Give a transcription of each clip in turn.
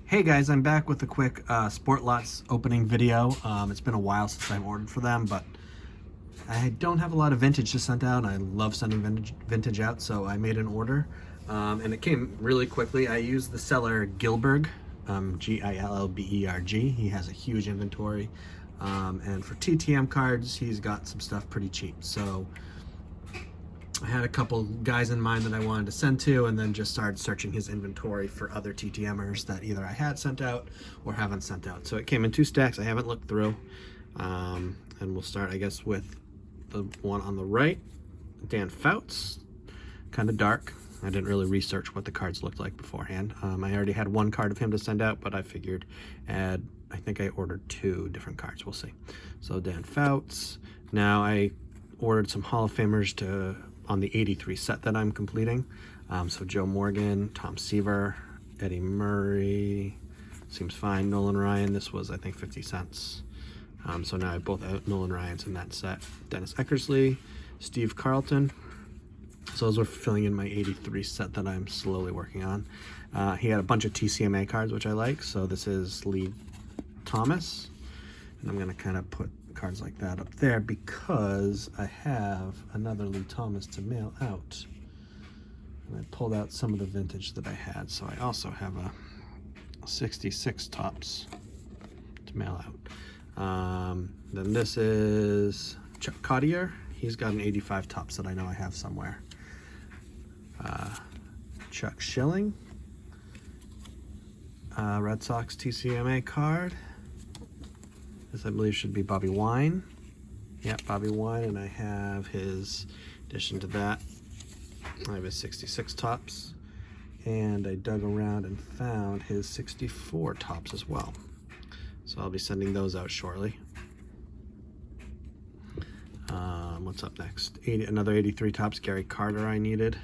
Hey guys, I'm back with a quick Sportlots opening video. It's been a while since I've ordered for them, but I don't have a lot of vintage to send out. I love sending vintage out, so I made an order, and it came really quickly. I used the seller Gilberg, Gillberg. He has a huge inventory, and for TTM cards, he's got some stuff pretty cheap. So I had a couple guys in mind that I wanted to send to, and then just started searching his inventory for other TTMers that either I had sent out or haven't sent out. So it came in 2 stacks. I haven't looked through. And we'll start, I guess, with the one on the right, Dan Fouts. Kind of dark. I didn't really research what the cards looked like beforehand. I already had 1 card of him to send out, but I figured I think I ordered 2 different cards. We'll see. So Dan Fouts. Now I ordered some Hall of Famers on the 83 set that I'm completing. So Joe Morgan, Tom Seaver, Eddie Murray, seems fine. Nolan Ryan, this was I think 50 cents. So now I have both Nolan Ryans in that set. Dennis Eckersley, Steve Carlton. So those are filling in my 83 set that I'm slowly working on. He had a bunch of TCMA cards, which I like. So this is Lee Thomas. And I'm gonna kind of put cards like that up there because I have another Lee Thomas to mail out. And I pulled out some of the vintage that I had. So I also have a 66 Topps to mail out. Then this is Chuck Cottier. He's got an 85 Topps that I know I have somewhere. Chuck Schilling, Red Sox TCMA card. This I believe should be Bobby Wine. Yep, Bobby Wine, and I have his addition to that. I have his 66 Topps, and I dug around and found his 64 Topps as well. So I'll be sending those out shortly. What's up next? Another 83 Topps, Gary Carter I needed.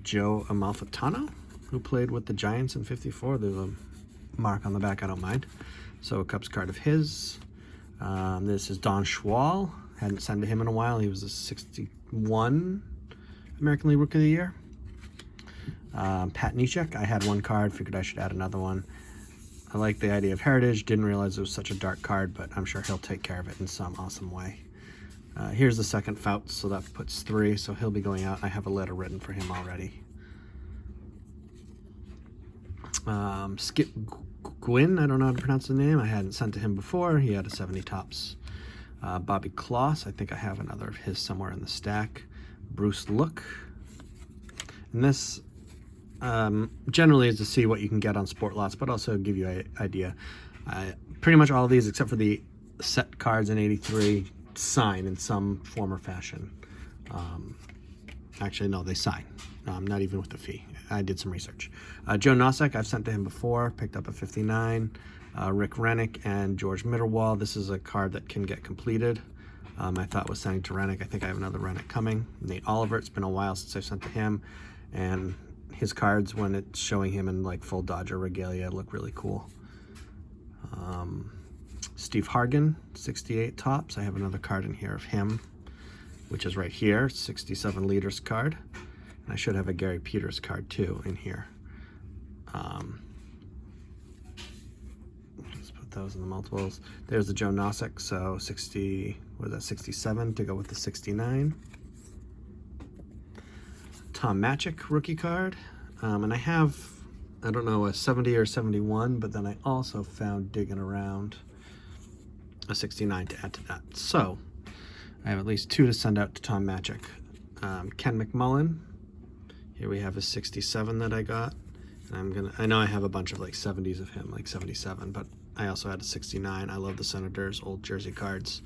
Joe Amalfitano, who played with the Giants in 54. There's a mark on the back, I don't mind. So a Cubs card of his. This is Don Schwal. Hadn't sent to him in a while. He was a 61 American League Rookie of the Year. Pat Neshek. I had 1 card. Figured I should add another one. I like the idea of Heritage. Didn't realize it was such a dark card, but I'm sure he'll take care of it in some awesome way. Here's the second Fouts, so that puts 3. So he'll be going out. I have a letter written for him already. Skip Gwynn, I don't know how to pronounce the name. I hadn't sent to him before. He had a 70 Topps. Bobby Kloss, I think I have another of his somewhere in the stack. Bruce Look. And this generally is to see what you can get on Sportlots, but also give you an idea. Pretty much all of these, except for the set cards in 83, sign in some form or fashion. Actually, no, they sign. Not even with the fee. I did some research. Joe Nosek, I've sent to him before, picked up a 59. Rick Rennick and George Mitterwall. This is a card that can get completed. I thought was sending to Rennick. I think I have another Rennick coming. Nate Oliver, it's been a while since I've sent to him. And his cards, when it's showing him in like full Dodger regalia, look really cool. Steve Hargan, 68 Topps. I have another card in here of him, which is right here, 67 Leaders card. And I should have a Gary Peters card too in here. Let's put those in the multiples. There's the Joe Nosek, so 67 to go with the 69. Tom Macic rookie card. And I have, I don't know, a 70 or 71, but then I also found, digging around, a 69 to add to that. So I have at least 2 to send out to Tom Macic. Ken McMullen. Here we have a 67 that I got. And I know I have a bunch of like 70s of him, like 77, but I also had a 69. I love the Senators old jersey cards.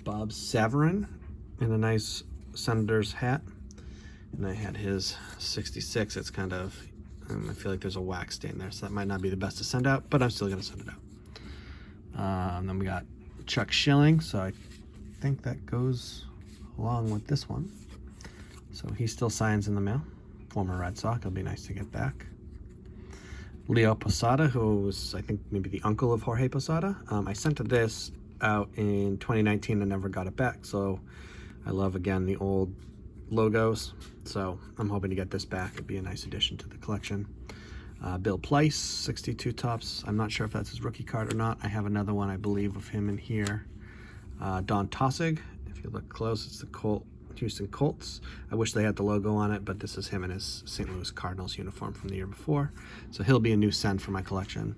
Bob Savarin in a nice Senators hat. And I had his 66. It's kind of, I feel like there's a wax stain there, so that might not be the best to send out, but I'm still going to send it out. And then we got Chuck Schilling, so I think that goes along with this one. So he still signs in the mail. Former Red Sox, it'll be nice to get back. Leo Posada, who was, I think, maybe the uncle of Jorge Posada. I sent this out in 2019 and never got it back, so I love, again, the old logos, so I'm hoping to get this back. It'd be a nice addition to the collection. Bill Pleiss, 62 tops. I'm not sure if that's his rookie card or not. I have another one, I believe, of him in here. Don Tossig, if you look close, it's the Houston Colts. I wish they had the logo on it, but this is him in his St. Louis Cardinals uniform from the year before. So he'll be a new send for my collection.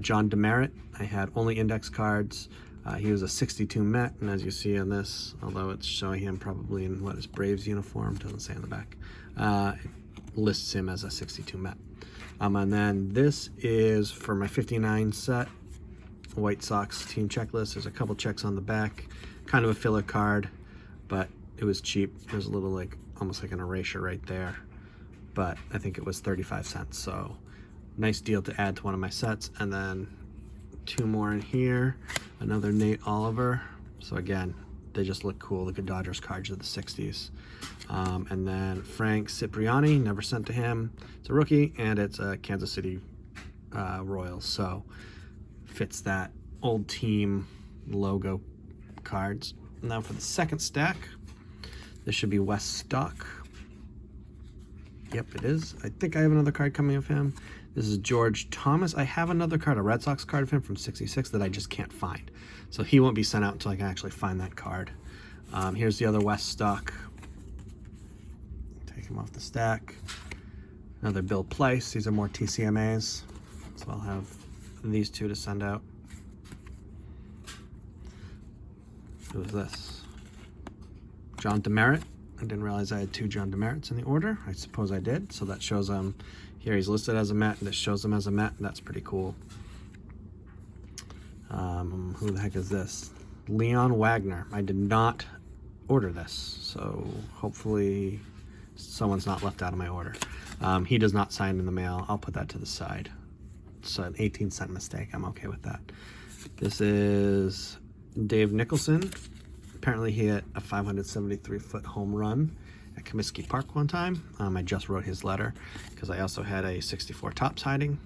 John Demerit, I had only index cards. He was a 62 Met, and as you see on this, although it's showing him probably in his Braves uniform, doesn't say on the back, it lists him as a 62 Met. And then this is for my 59 set, White Sox team checklist. There's a couple checks on the back, kind of a filler card, but it was cheap. There's a little almost like an erasure right there, but I think it was 35 cents. So nice deal to add to one of my sets. And then two more in here, another Nate Oliver. So again, they just look cool. The good Dodgers cards of the 60s. And then Frank Cipriani, never sent to him. It's a rookie, and it's a Kansas City Royals. So fits that old team logo cards. Now for the second stack, this should be West Stock. Yep, it is. I think I have another card coming of him. This is George Thomas. I have another card, a Red Sox card of him from 66 that I just can't find. So he won't be sent out until I can actually find that card. Here's the other West Stock. Take him off the stack. Another Bill Pleiss. These are more TCMAs. So I'll have these two to send out. Who is this? John Demerit. I didn't realize I had two John Demerits in the order. I suppose I did. So that shows here he's listed as a Met, and this shows him as a Met, and that's pretty cool. Who the heck is this? Leon Wagner. I did not order this, so hopefully someone's not left out of my order. He does not sign in the mail. I'll put that to the side. So an 18-cent mistake. I'm okay with that. This is Dave Nicholson. Apparently he hit a 573-foot home run at Comiskey Park one time. I just wrote his letter because I also had a 64 tops hiding.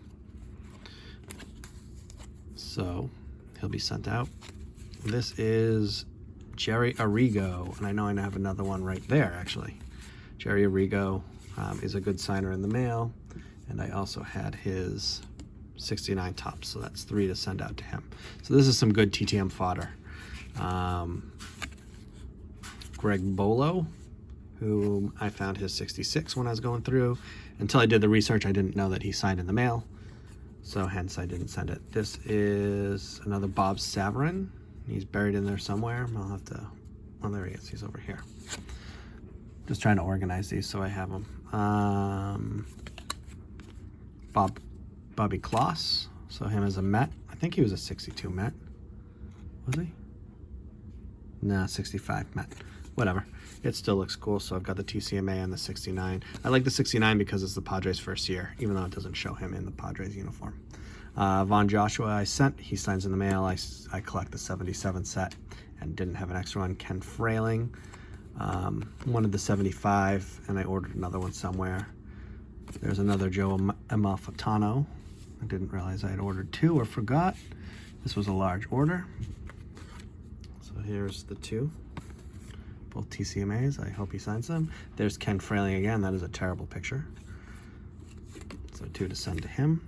So he'll be sent out. This is Jerry Arrigo, and I know I have another one right there, actually. Jerry Arrigo is a good signer in the mail, and I also had his 69 tops, so that's 3 to send out to him. So this is some good TTM fodder. Greg Bolo, who I found his 66 when I was going through. Until I did the research, I didn't know that he signed in the mail, so hence I didn't send it. This is another Bob Savarin. He's buried in there somewhere. I'll have to, oh, there he is. He's over here. Just trying to organize these so I have them. Bobby Kloss, so him as a Met. I think he was a 62 Met. Was he? Nah, 65 Met. Whatever. It still looks cool, so I've got the TCMA and the 69. I like the 69 because it's the Padres' first year, even though it doesn't show him in the Padres uniform. Von Joshua I sent. He signs in the mail. I collect the 77 set and didn't have an extra one. Ken Frailing wanted the 75, and I ordered another one somewhere. There's another Joe Amalfitano. I didn't realize I had ordered 2 or forgot. This was a large order. So here's the 2. Both TCMAs. I hope he signs them. There's Ken Frailing again. That is a terrible picture. So 2 to send to him.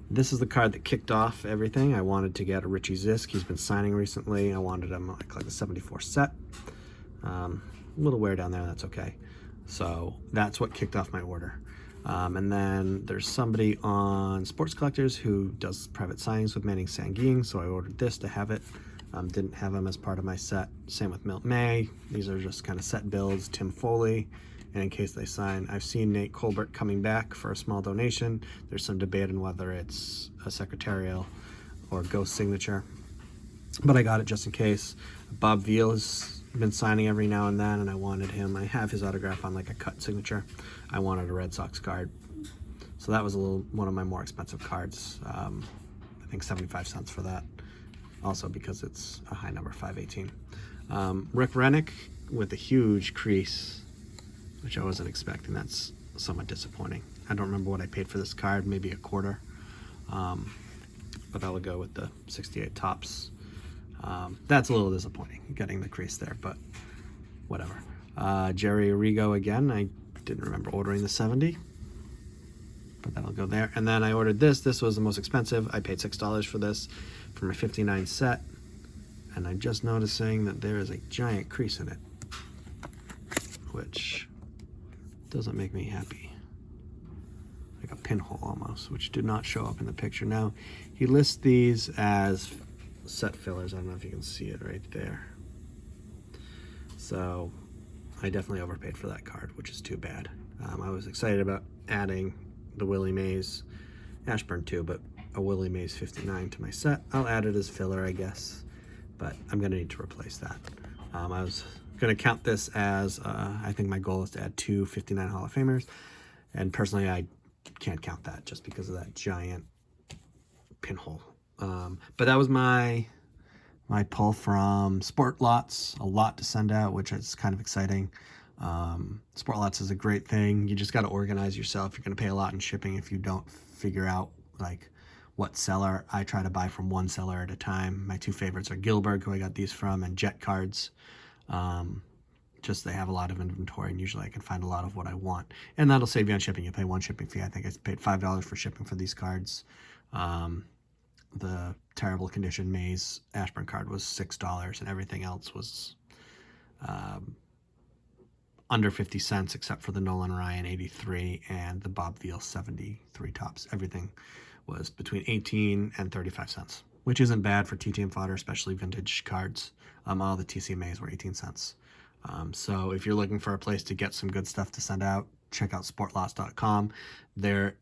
This is the card that kicked off everything. I wanted to get a Richie Zisk. He's been signing recently. I wanted him, I collect the 74 set. A little wear down there, that's okay. So that's what kicked off my order. And then there's somebody on Sports Collectors who does private signings with Manning Sanguine, so I ordered this to have it. Didn't have him as part of my set. Same with Milt May. These are just kind of set builds. Tim Foley, and in case they sign. I've seen Nate Colbert coming back for a small donation. There's some debate on whether it's a secretarial or ghost signature, but I got it just in case. Bob Veal has been signing every now and then, and I wanted him. I have his autograph on like a cut signature. I wanted a Red Sox card, so that was one of my more expensive cards. I think 75 cents for that. Also because it's a high number, 518. Rick Rennick with a huge crease, which I wasn't expecting. That's somewhat disappointing. I don't remember what I paid for this card, maybe $0.25. But I will go with the 68 tops. That's a little disappointing, getting the crease there, but whatever. Jerry Arrigo again. I didn't remember ordering the 70, but that'll go there. And then I ordered this. This was the most expensive. I paid $6 for this for my 59 set. And I'm just noticing that there is a giant crease in it, which doesn't make me happy. Like a pinhole almost, which did not show up in the picture. Now, he lists these as set fillers. I don't know if you can see it right there. So I definitely overpaid for that card, which is too bad. I was excited about adding the Willie Mays Ashburn 2, but a Willie Mays 59 to my set. I'll add it as filler, I guess, but I'm gonna need to replace that. I was gonna count this as, I think my goal is to add 2 59 Hall of Famers, and personally I can't count that just because of that giant pinhole. But that was my pull from Sportlots. A lot to send out, which is kind of exciting. Sportlots is a great thing. You just got to organize yourself. You're going to pay a lot in shipping if you don't figure out like what seller. I try to buy from one seller at a time. My two favorites are Gilbert, who I got these from, and Jet Cards. Just they have a lot of inventory, and usually I can find a lot of what I want, and that'll save you on shipping. You pay one shipping fee. I think I paid $5 for shipping for these cards. The terrible condition Mays Ashburn card was $6, and everything else was under 50 cents, except for the Nolan Ryan 83 and the Bob Veal 73 tops. Everything was between 18 and 35 cents, which isn't bad for TTM fodder, especially vintage cards. All the TCMAs were 18 cents. So if you're looking for a place to get some good stuff to send out, check out sportlots.com. Their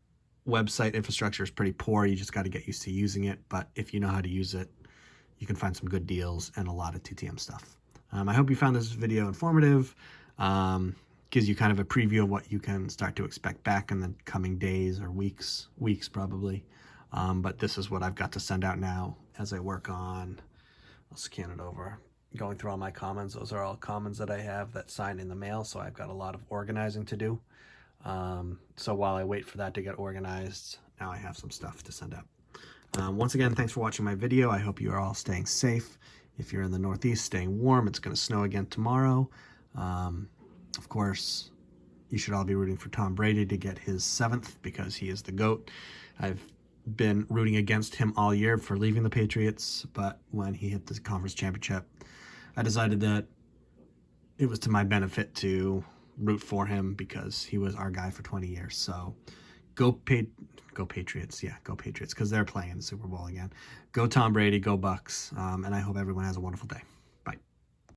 website infrastructure is pretty poor. You just got to get used to using it. But if you know how to use it, you can find some good deals and a lot of TTM stuff. I hope you found this video informative. Gives you kind of a preview of what you can start to expect back in the coming days or weeks probably. But this is what I've got to send out now as I work on, I'll scan it over, going through all my commons. Those are all commons that I have that sign in the mail, so I've got a lot of organizing to do. So while I wait for that to get organized, now I have some stuff to send out. Once again, thanks for watching my video. I hope you are all staying safe. If you're in the Northeast, staying warm. It's going to snow again tomorrow. Of course, you should all be rooting for Tom Brady to get his 7th because he is the GOAT. I've been rooting against him all year for leaving the Patriots, but when he hit the conference championship, I decided that it was to my benefit to root for him because he was our guy for 20 years. So go Patriots. Yeah, go Patriots, because they're playing in the Super Bowl again. Go Tom Brady, go Bucks, and I hope everyone has a wonderful day.